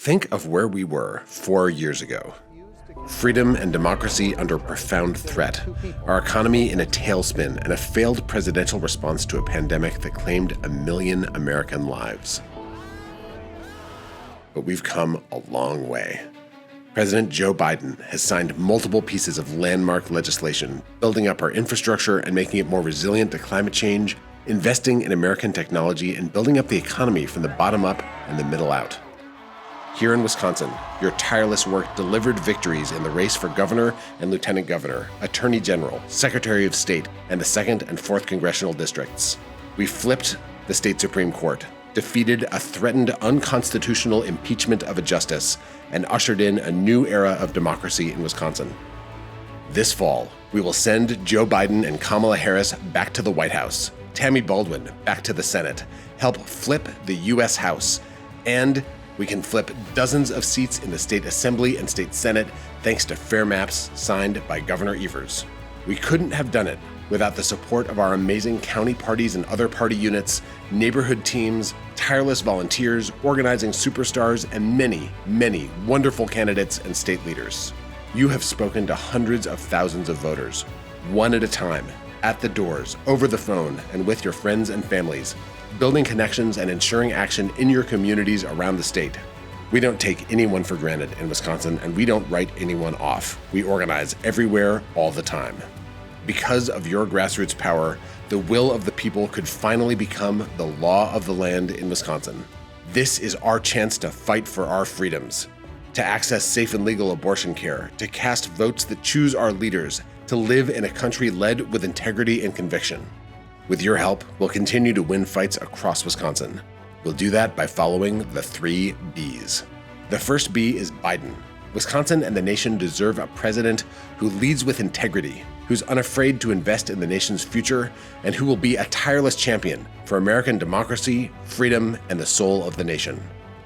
Think of where we were 4 years ago. Freedom and democracy under profound threat, our economy in a tailspin, and a failed presidential response to a pandemic that claimed 1 million American lives. But we've come a long way. President Joe Biden has signed multiple pieces of landmark legislation, building up our infrastructure and making it more resilient to climate change, investing in American technology, and building up the economy from the bottom up and the middle out. Here in Wisconsin, your tireless work delivered victories in the race for governor and lieutenant governor, attorney general, secretary of state, and the 2nd and 4th congressional districts. We flipped the state Supreme Court, defeated a threatened unconstitutional impeachment of a justice, and ushered in a new era of democracy in Wisconsin. This fall, we will send Joe Biden and Kamala Harris back to the White House, Tammy Baldwin back to the Senate, help flip the U.S. House, and we can flip dozens of seats in the state assembly and state senate thanks to fair maps signed by Governor Evers. We couldn't have done it without the support of our amazing county parties and other party units, neighborhood teams, tireless volunteers, organizing superstars, and many, many wonderful candidates and state leaders. You have spoken to hundreds of thousands of voters, one at a time, at the doors, over the phone, and with your friends and families, building connections and ensuring action in your communities around the state. We don't take anyone for granted in Wisconsin, and we don't write anyone off. We organize everywhere, all the time. Because of your grassroots power, the will of the people could finally become the law of the land in Wisconsin. This is our chance to fight for our freedoms, to access safe and legal abortion care, to cast votes that choose our leaders, to live in a country led with integrity and conviction. With your help, we'll continue to win fights across Wisconsin. We'll do that by following the 3 Bs. The first B is Biden. Wisconsin and the nation deserve a president who leads with integrity, who's unafraid to invest in the nation's future, and who will be a tireless champion for American democracy, freedom, and the soul of the nation.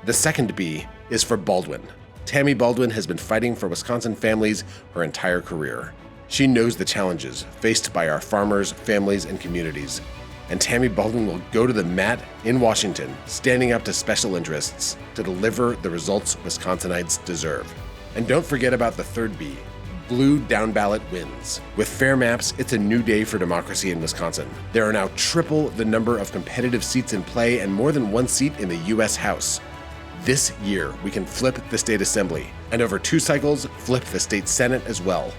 The second B is for Baldwin. Tammy Baldwin has been fighting for Wisconsin families her entire career. She knows the challenges faced by our farmers, families, and communities. And Tammy Baldwin will go to the mat in Washington, standing up to special interests to deliver the results Wisconsinites deserve. And don't forget about the third B, blue down ballot wins. With fair maps, it's a new day for democracy in Wisconsin. There are now triple the number of competitive seats in play and more than 1 seat in the U.S. House. This year, we can flip the state assembly, and over 2 cycles, flip the state senate as well.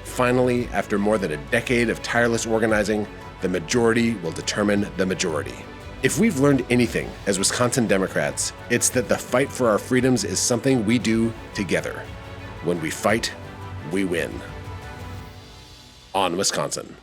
Finally, after more than a decade of tireless organizing, the majority will determine the majority. If we've learned anything as Wisconsin Democrats, it's that the fight for our freedoms is something we do together. When we fight, we win. On Wisconsin.